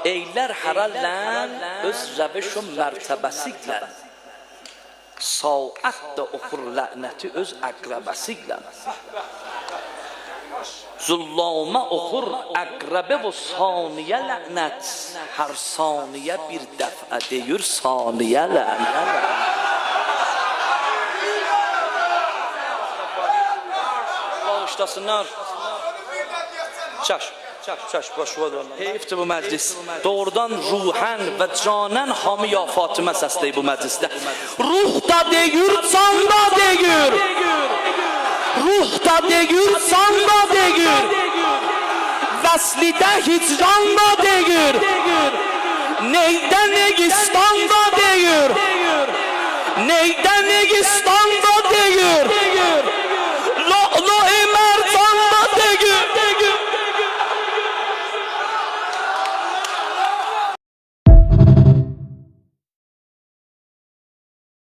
eyler herallen öz rəviş və mərtəbəsi saat da oxur lənəti öz əqrəbəsi ilə Zullama oxur əqrəbə və saniyə lənət hər saniyə bir dəfə deyir saniyə lənət bağışlasınlar çaş başvadı heyfdir bu məclis doğrudan ruhən və canən Hamiya Fatimə səsləyir bu məclisdə ruh da deyir, can da deyir ruh da deyir, can da deyir vəslidə hicran da deyir neydə negistan da deyir neydə negistan